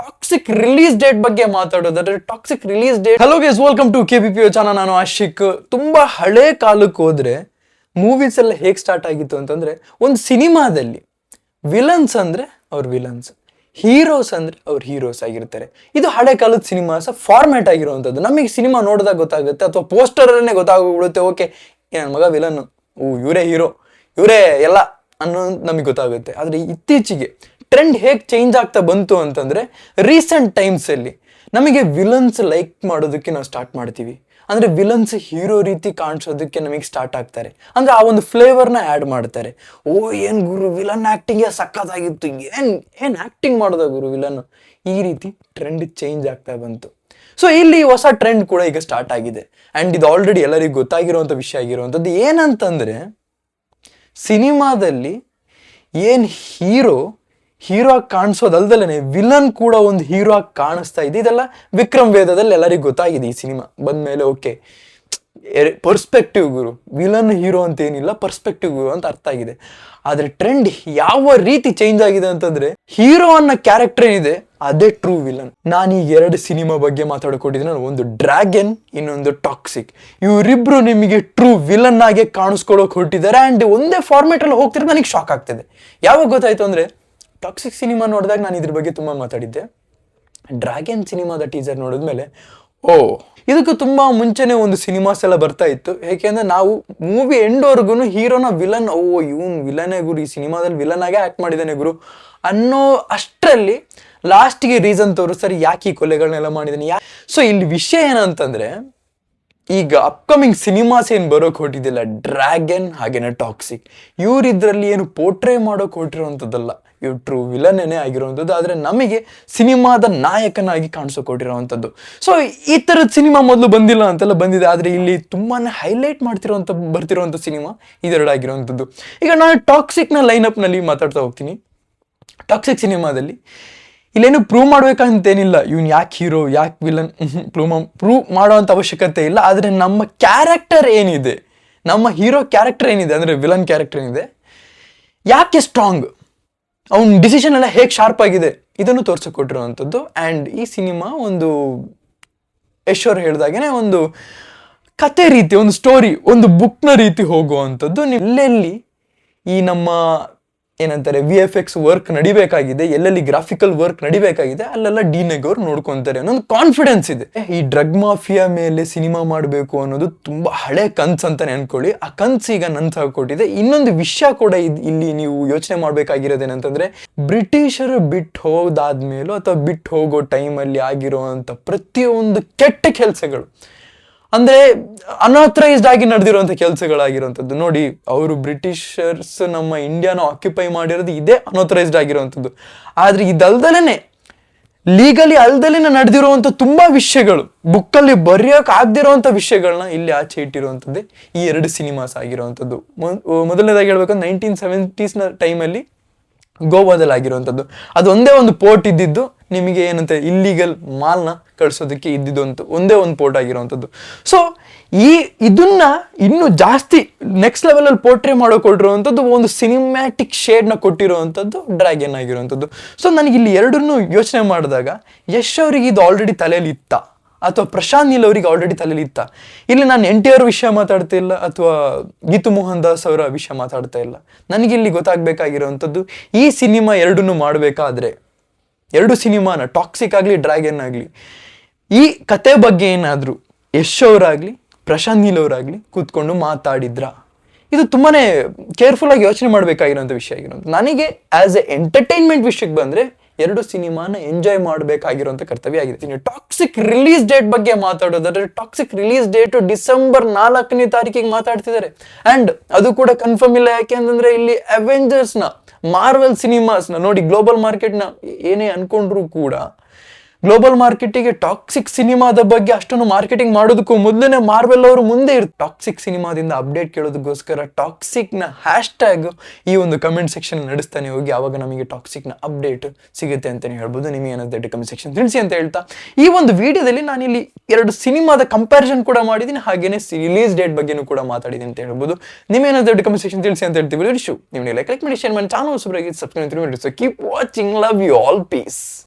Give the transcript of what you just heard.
Toxic release date ಬಗ್ಗೆ ಮಾತಾಡೋದಾದ್ರೆ toxic release date. Hello guys, welcome to KBPO channel. ನಾನು ಆಶಿಕ್. ತುಂಬಾ ಹಳೆ ಕಾಲಕ್ಕೆ ಹೋದ್ರೆ ಮೂವೀಸ್ ಎಲ್ಲ ಹೇಗೆ ಸ್ಟಾರ್ಟ್ ಆಗಿತ್ತು ಅಂತಂದ್ರೆ, ಒಂದು ಸಿನಿಮಾದಲ್ಲಿ ವಿಲನ್ಸ್ ಅಂದ್ರೆ ಅವ್ರ ವಿಲನ್ಸ್, ಹೀರೋಸ್ ಅಂದ್ರೆ ಅವ್ರ ಹೀರೋಸ್ ಆಗಿರ್ತಾರೆ. ಇದು ಹಳೆ ಕಾಲದ ಸಿನಿಮಾಸ್ ಫಾರ್ಮ್ಯಾಟ್ ಆಗಿರುವಂಥದ್ದು. ನಮಗೆ ಸಿನಿಮಾ ನೋಡಿದಾಗ ಗೊತ್ತಾಗುತ್ತೆ, ಅಥವಾ ಪೋಸ್ಟರಲ್ಲೇ ಗೊತ್ತಾಗ್ಬಿಡುತ್ತೆ. ಓಕೆ, ನನ್ನ ಮಗ ವಿಲನ್, ಇವರೇ ಹೀರೋ, ಇವರೇ ಎಲ್ಲ ಅನ್ನೋದು ನಮಗೆ ಗೊತ್ತಾಗುತ್ತೆ. ಆದರೆ ಇತ್ತೀಚೆಗೆ ಟ್ರೆಂಡ್ ಹೇಗೆ ಚೇಂಜ್ ಆಗ್ತಾ ಬಂತು ಅಂತಂದ್ರೆ, ರೀಸೆಂಟ್ ಟೈಮ್ಸ್ ಅಲ್ಲಿ ನಮಗೆ ವಿಲನ್ಸ್ ಲೈಕ್ ಮಾಡೋದಕ್ಕೆ ನಾವು ಸ್ಟಾರ್ಟ್ ಮಾಡ್ತೀವಿ. ಅಂದ್ರೆ ವಿಲನ್ಸ್ ಹೀರೋ ರೀತಿ ಕಾಣಿಸೋದಕ್ಕೆ ನಮಗೆ ಸ್ಟಾರ್ಟ್ ಆಗ್ತಾರೆ. ಅಂದ್ರೆ ಆ ಒಂದು ಫ್ಲೇವರ್ನ ಆ್ಯಡ್ ಮಾಡ್ತಾರೆ. ಓ ಏನ್ ಗುರು, ವಿಲನ್ ಆಕ್ಟಿಂಗ್ ಸಕ್ಕತ್ತಾಗಿತ್ತು, ಏನ್ ಆಕ್ಟಿಂಗ್ ಮಾಡೋದ ಗುರು ವಿಲನ್. ಈ ರೀತಿ ಟ್ರೆಂಡ್ ಚೇಂಜ್ ಆಗ್ತಾ ಬಂತು. ಸೊ ಇಲ್ಲಿ ಹೊಸ ಟ್ರೆಂಡ್ ಕೂಡ ಈಗ ಸ್ಟಾರ್ಟ್ ಆಗಿದೆ. ಅಂಡ್ ಇದು ಆಲ್ರೆಡಿ ಎಲ್ಲರಿಗೂ ಗೊತ್ತಾಗಿರುವಂಥ ವಿಷಯ ಆಗಿರುವಂಥದ್ದು ಏನಂತಂದ್ರೆ, ಸಿನಿಮಾದಲ್ಲಿ ಏನ್ ಹೀರೋ ಆಗಿ ಕಾಣಿಸೋದಲ್ದಲೇ ವಿಲನ್ ಕೂಡ ಒಂದು ಹೀರೋ ಆಗಿ ಕಾಣಿಸ್ತಾ ಇದೆ. ಇದೆಲ್ಲ ವಿಕ್ರಮ್ ವೇದದಲ್ಲಿ ಎಲ್ಲರಿಗೂ ಗೊತ್ತಾಗಿದೆ. ಈ ಸಿನಿಮಾ ಬಂದ್ಮೇಲೆ ಓಕೆ, ಪರ್ಸ್ಪೆಕ್ಟಿವ್ ಗುರು, ವಿಲನ್ ಹೀರೋ ಅಂತ ಏನಿಲ್ಲ, ಪರ್ಸ್ಪೆಕ್ಟಿವ್ ಗುರು ಅಂತ ಅರ್ಥ ಆಗಿದೆ. ಆದ್ರೆ ಟ್ರೆಂಡ್ ಯಾವ ರೀತಿ ಚೇಂಜ್ ಆಗಿದೆ ಅಂತಂದ್ರೆ, ಹೀರೋ ಅನ್ನೋ ಕ್ಯಾರೆಕ್ಟರ್ ಏನಿದೆ ಅದೇ ಟ್ರೂ ವಿಲನ್. ನಾನೀಗ 2 ಸಿನಿಮಾ ಬಗ್ಗೆ ಮಾತಾಡ್ಕೊಟ್ಟಿದ್ದೀನಿ. ಒಂದು ಡ್ರ್ಯಾಗನ್, ಇನ್ನೊಂದು ಟಾಕ್ಸಿಕ್. ಇವರಿಬ್ರು ನಿಮಗೆ ಟ್ರೂ ವಿಲನ್ ಆಗಿ ಕಾಣಿಸ್ಕೊಳ್ಳೋಕೆ ಹೊರಟಿದ್ದಾರೆ. ಅಂಡ್ ಒಂದೇ ಫಾರ್ಮೇಟ್ ಅಲ್ಲಿ ಹೋಗ್ತಿರೋದು ನನಗೆ ಶಾಕ್ ಆಗ್ತಿದೆ. ಯಾವಾಗ ಗೊತ್ತಾಯ್ತು ಅಂದ್ರೆ, ಟಾಕ್ಸಿಕ್ ಸಿನಿಮಾ ನೋಡಿದಾಗ ನಾನು ಇದ್ರ ಬಗ್ಗೆ ತುಂಬಾ ಮಾತಾಡಿದ್ದೆ. ಡ್ರ್ಯಾಗನ್ ಸಿನಿಮಾದ ಟೀಸರ್ ನೋಡಿದ್ಮೇಲೆ, ಓ ಇದಕ್ಕೂ ತುಂಬಾ ಮುಂಚೆನೆ ಒಂದು ಸಿನಿಮಾಸ್ ಎಲ್ಲ ಬರ್ತಾ ಇತ್ತು. ಯಾಕೆಂದ್ರೆ ನಾವು ಮೂವಿ ಎಂಡ್ವರೆಗೂ ಹೀರೋನ ವಿಲನ್, ಇವನ್ ವಿಲನೇ ಗುರು, ಈ ಸಿನಿಮಾದಲ್ಲಿ ವಿಲನ್ ಆಗೇ ಆಕ್ಟ್ ಮಾಡಿದ್ದಾನೆ ಗುರು ಅನ್ನೋ ಅಷ್ಟರಲ್ಲಿ ಲಾಸ್ಟ್ಗೆ ರೀಸನ್ ತೋರಿಸ್ತಾರೆ ಯಾಕೆ ಈ ಕೊಲೆಗಳನ್ನೆಲ್ಲ ಮಾಡಿದ್ದಾನೆ. ಸೊ ಇಲ್ಲಿ ವಿಷಯ ಏನಂತಂದ್ರೆ, ಈಗ ಅಪ್ಕಮಿಂಗ್ ಸಿನಿಮಾಸ್ ಏನು ಬರೋಕೆ ಹೊಟ್ಟಿದ್ದಿಲ್ಲ, ಡ್ರ್ಯಾಗನ್ ಹಾಗೇನೆ ಟಾಕ್ಸಿಕ್, ಇವ್ರಿದ್ರಲ್ಲಿ ಏನು ಪೋರ್ಟ್ರೇ ಮಾಡೋಕೆ ಹೊಟ್ಟಿರೋವಂಥದ್ದಲ್ಲ, ಇವ್ರು ಟ್ರೂ ವಿಲನ್ನೇ ಆಗಿರುವಂಥದ್ದು. ಆದರೆ ನಮಗೆ ಸಿನಿಮಾದ ನಾಯಕನಾಗಿ ಕಾಣಿಸೋಕೊಟ್ಟಿರೋವಂಥದ್ದು. ಸೊ ಈ ಥರದ ಸಿನಿಮಾ ಮೊದಲು ಬಂದಿಲ್ಲ ಅಂತೆಲ್ಲ ಬಂದಿದೆ. ಆದರೆ ಇಲ್ಲಿ ತುಂಬಾ ಹೈಲೈಟ್ ಬರ್ತಿರೋವಂಥ ಸಿನಿಮಾ ಇದೆರಡಾಗಿರುವಂಥದ್ದು. ಈಗ ನಾನು ಟಾಕ್ಸಿಕ್ನ ಲೈನಪ್ನಲ್ಲಿ ಮಾತಾಡ್ತಾ ಹೋಗ್ತೀನಿ. ಟಾಕ್ಸಿಕ್ ಸಿನಿಮಾದಲ್ಲಿ ಇಲ್ಲೇನು ಪ್ರೂವ್ ಮಾಡ್ಬೇಕಂತೇನಿಲ್ಲ, ಇವನ್ ಯಾಕೆ ಹೀರೋ ಯಾಕೆ ವಿಲನ್, ಪ್ರೂವ್ ಮಾಡೋವಂಥ ಅವಶ್ಯಕತೆ ಇಲ್ಲ. ಆದರೆ ನಮ್ಮ ಕ್ಯಾರೆಕ್ಟರ್ ಏನಿದೆ, ನಮ್ಮ ಹೀರೋ ಕ್ಯಾರೆಕ್ಟರ್ ಏನಿದೆ, ಅಂದರೆ ವಿಲನ್ ಕ್ಯಾರೆಕ್ಟರ್ ಏನಿದೆ, ಯಾಕೆ ಸ್ಟ್ರಾಂಗ್, ಅವನ ಡಿಸಿಷನ್ ಎಲ್ಲ ಹೇಗೆ ಶಾರ್ಪ್ ಆಗಿದೆ, ಇದನ್ನು ತೋರಿಸಿಕೊಟ್ಟಿರುವಂಥದ್ದು. ಆ್ಯಂಡ್ ಈ ಸಿನಿಮಾ ಒಂದು ಯಶ್ ಅವ್ರು ಹೇಳ್ದಾಗೇನೆ ಒಂದು ಕತೆ ರೀತಿ, ಒಂದು ಸ್ಟೋರಿ, ಒಂದು ಬುಕ್ನ ರೀತಿ ಹೋಗುವಂಥದ್ದು. ಎಲ್ಲೆಲ್ಲಿ ಈ ನಮ್ಮ ಏನಂತಾರೆ VFX ವರ್ಕ್ ನಡಿಬೇಕಾಗಿದೆ, ಎಲ್ಲೆಲ್ಲಿ ಗ್ರಾಫಿಕಲ್ ವರ್ಕ್ ನಡಿಬೇಕಾಗಿದೆ, ಅಲ್ಲೆಲ್ಲ ಡಿ-ನೆಗ್ ಅವ್ರು ನೋಡ್ಕೊಂತಾರೆ ಅನ್ನೋದು ಕಾನ್ಫಿಡೆನ್ಸ್ ಇದೆ. ಈ ಡ್ರಗ್ ಮಾಫಿಯಾ ಮೇಲೆ ಸಿನಿಮಾ ಮಾಡಬೇಕು ಅನ್ನೋದು ತುಂಬಾ ಹಳೆ ಕನ್ಸು ಅಂತಾನೆ ಅನ್ಕೊಳ್ಳಿ. ಆ ಕನ್ಸು ಈಗ ನನ್ಸಾಕೊಟ್ಟಿದೆ. ಇನ್ನೊಂದು ವಿಷಯ ಕೂಡ ಇಲ್ಲಿ ನೀವು ಯೋಚನೆ ಮಾಡ್ಬೇಕಾಗಿರೋದೇನಂತಂದ್ರೆ, ಬ್ರಿಟಿಷರು ಬಿಟ್ಟು ಹೋದಾದ್ಮೇಲೂ ಅಥವಾ ಬಿಟ್ಟು ಹೋಗೋ ಟೈಮಲ್ಲಿ ಆಗಿರುವಂತ ಪ್ರತಿಯೊಂದು ಕೆಟ್ಟ ಕೆಲಸಗಳು, ಅಂದ್ರೆ ಅನ್ಆಥರೈಸ್ಡ್ ಆಗಿ ನಡೆದಿರುವಂಥ ಕೆಲಸಗಳಾಗಿರುವಂಥದ್ದು. ನೋಡಿ, ಅವರು ಬ್ರಿಟಿಷರ್ಸ್ ನಮ್ಮ ಇಂಡಿಯಾನ ಆಕ್ಯುಪೈ ಮಾಡಿರೋದು ಇದೇ ಅನ್ಆಥರೈಸ್ಡ್ ಆಗಿರುವಂಥದ್ದು. ಆದ್ರೆ ಇದಲ್ದಲೇನೆ ಲೀಗಲಿ ಅಲ್ದಲೇನೆ ನಡೆದಿರುವಂಥ ತುಂಬಾ ವಿಷಯಗಳು, ಬುಕ್ಕಲ್ಲಿ ಬರೆಯೋಕೆ ಆಗದಿರುವಂಥ ವಿಷಯಗಳನ್ನ ಇಲ್ಲಿ ಆಚೆ ಇಟ್ಟಿರುವಂಥದ್ದೇ ಈ 2 ಸಿನಿಮಾಸ್ ಆಗಿರುವಂಥದ್ದು. ಮೊದಲನೇದಾಗಿ ಹೇಳ್ಬೇಕಂದ್ರೆ 1970s ಟೈಮಲ್ಲಿ ಗೋವಾದಲ್ಲಿ ಆಗಿರುವಂಥದ್ದು. ಅದು ಒಂದೇ ಒಂದು ಪೋರ್ಟ್ ಇದ್ದಿದ್ದು, ನಿಮಗೆ ಏನಂತ ಇಲ್ಲಿಗಲ್ ಮಾಲ್ನ ಕಳಿಸೋದಕ್ಕೆ ಇದ್ದಿದ್ದು ಒಂದೇ ಒಂದು ಪೋರ್ಟ್ ಆಗಿರುವಂಥದ್ದು. ಸೊ ಇದನ್ನ ಇನ್ನೂ ಜಾಸ್ತಿ ನೆಕ್ಸ್ಟ್ ಲೆವೆಲಲ್ಲಿ ಪೋರ್ಟ್ರೇ ಮಾಡೋಕೊಟ್ಟಿರುವಂಥದ್ದು, ಒಂದು ಸಿನಿಮ್ಯಾಟಿಕ್ ಶೇಡ್ನ ಕೊಟ್ಟಿರುವಂಥದ್ದು ಡ್ರ್ಯಾಗನ್ ಆಗಿರುವಂಥದ್ದು. ಸೊ ನನಗೆ ಇಲ್ಲಿ ಎರಡನ್ನೂ ಯೋಚನೆ ಮಾಡಿದಾಗ, ಯಶ್ ಅವರಿಗೆ ಇದು ಆಲ್ರೆಡಿ ತಲೆಯಲ್ಲಿ ಇತ್ತ, ಅಥವಾ ಪ್ರಶಾಂತ್ ನೀಲ್ ಅವರಿಗೆ ಆಲ್ರೆಡಿ ತಲೆಯಲ್ಲಿ ಇತ್ತ. ಇಲ್ಲಿ ನಾನು NTR ವಿಷಯ ಮಾತಾಡ್ತಾ ಇಲ್ಲ, ಅಥವಾ ಗೀತು ಮೋಹನ್ ದಾಸ್ ಅವರ ವಿಷಯ ಮಾತಾಡ್ತಾ ಇಲ್ಲ. ನನಗಿಲ್ಲಿ ಗೊತ್ತಾಗಬೇಕಾಗಿರುವಂಥದ್ದು, ಈ ಸಿನಿಮಾ ಎರಡನ್ನೂ ಮಾಡಬೇಕಾದ್ರೆ, 2 ಸಿನಿಮಾನ ಟಾಕ್ಸಿಕ್ ಆಗಲಿ ಡ್ರ್ಯಾಗನ್ ಆಗಲಿ, ಈ ಕತೆ ಬಗ್ಗೆ ಏನಾದರೂ ಯಶ್ ಅವರಾಗಲಿ ಪ್ರಶಾಂತ್ ನೀಲ್ ಅವರಾಗಲಿ ಕೂತ್ಕೊಂಡು ಮಾತಾಡಿದ್ರ, ಇದು ತುಂಬಾನೇ ಕೇರ್ಫುಲ್ ಆಗಿ ಯೋಚನೆ ಮಾಡಬೇಕಾಗಿರೋಂಥ ವಿಷಯ ಆಗಿರೋದು. ನನಗೆ ಆಸ್ ಎ ಎಂಟರ್ಟೈನ್ಮೆಂಟ್ ವಿಷಯಕ್ಕೆ ಬಂದರೆ 2 ಸಿನಿಮಾನ ಎಂಜಾಯ್ ಮಾಡಬೇಕಾಗಿರುವಂಥ ಕರ್ತವ್ಯ ಆಗಿದೆ. ಟಾಕ್ಸಿಕ್ ರಿಲೀಸ್ ಡೇಟ್ ಬಗ್ಗೆ ಮಾತಾಡೋದಾದ್ರೆ, ಟಾಕ್ಸಿಕ್ ರಿಲೀಸ್ ಡೇಟ್ ಡಿಸೆಂಬರ್ 4ನೇ ತಾರೀಕಿಗೆ ಮಾತಾಡ್ತಿದ್ದಾರೆ. ಅಂಡ್ ಅದು ಕೂಡ ಕನ್ಫರ್ಮ್ ಇಲ್ಲ. ಯಾಕೆ ಅಂತಂದ್ರೆ, ಇಲ್ಲಿ ಅವೆಂಜರ್ಸ್ನ, ಮಾರ್ವೆಲ್ ಸಿನಿಮಾಸ್ನ ನೋಡಿ, ಗ್ಲೋಬಲ್ ಮಾರ್ಕೆಟ್ನ ಏನೇ ಅನ್ಕೊಂಡ್ರು ಕೂಡ ಗ್ಲೋಬಲ್ ಮಾರ್ಕೆಟಿಗೆ ಟಾಕ್ಸಿಕ್ ಸಿನಿಮಾದ ಬಗ್ಗೆ ಅಷ್ಟೊಂದು ಮಾರ್ಕೆಟಿಂಗ್ ಮಾಡೋದಕ್ಕೂ ಮೊದಲನೇ ಮಾರ್ವೆಲ್ ಅವರು ಮುಂದೆ ಟಾಕ್ಸಿಕ್ ಸಿನಿಮಾದಿಂದ ಅಪ್ಡೇಟ್ ಕೇಳೋದಕ್ಕೋಸ್ಕರ ಟಾಕ್ಸಿಕ್ನ ಹ್ಯಾಶ್ಟ್ಯಾಗ್ ಈ ಒಂದು ಕಮೆಂಟ್ ಸೆಕ್ಷನ್ ನಡೆಸ್ತಾನೆ ಹೋಗಿ, ಆವಾಗ ನಮಗೆ ಟಾಕ್ಸಿಕ್ನ ಅಪ್ಡೇಟ್ ಸಿಗುತ್ತೆ ಅಂತಲೇ ಹೇಳ್ಬೋದು. ನಿಮಗೆ ಏನಾಗುತ್ತೆ ಕಮೆಂಟ್ ಸೆಕ್ಷನ್ ತಿಳಿಸಿ ಅಂತ ಹೇಳ್ತಾ, ಈ ಒಂದು ವಿಡಿಯೋದಲ್ಲಿ ನಾನಿಲ್ಲಿ 2 ಸಿನಿಮಾದ ಕಂಪ್ಯಾರಿಸನ್ ಕೂಡ ಮಾಡಿದ್ದೀನಿ, ಹಾಗೇನೆ ರಿಲೀಸ್ ಡೇಟ್ ಬಗ್ಗೆನೂ ಕೂಡ ಮಾತಾಡಿದ್ದೀನಿ ಅಂತ ಹೇಳ್ಬೋದು. ನಿಮ್ಗೇನಾಗುತ್ತೆ ಕಮೆಂಟ್ ಸೆಕ್ಷನ್ ತಿಳಿಸಿ ಅಂತ ಹೇಳ್ತೀವಿ. ನೀವು ಲೈಕ್ ಮಾಡಿ, ಶೇರ್ ಮಾಡಿ, ಚಾನಲ್ ಸಬ್ಸ್ಕ್ರೈಬ್ ಮಾಡಿ, keep watching, love you all, piece.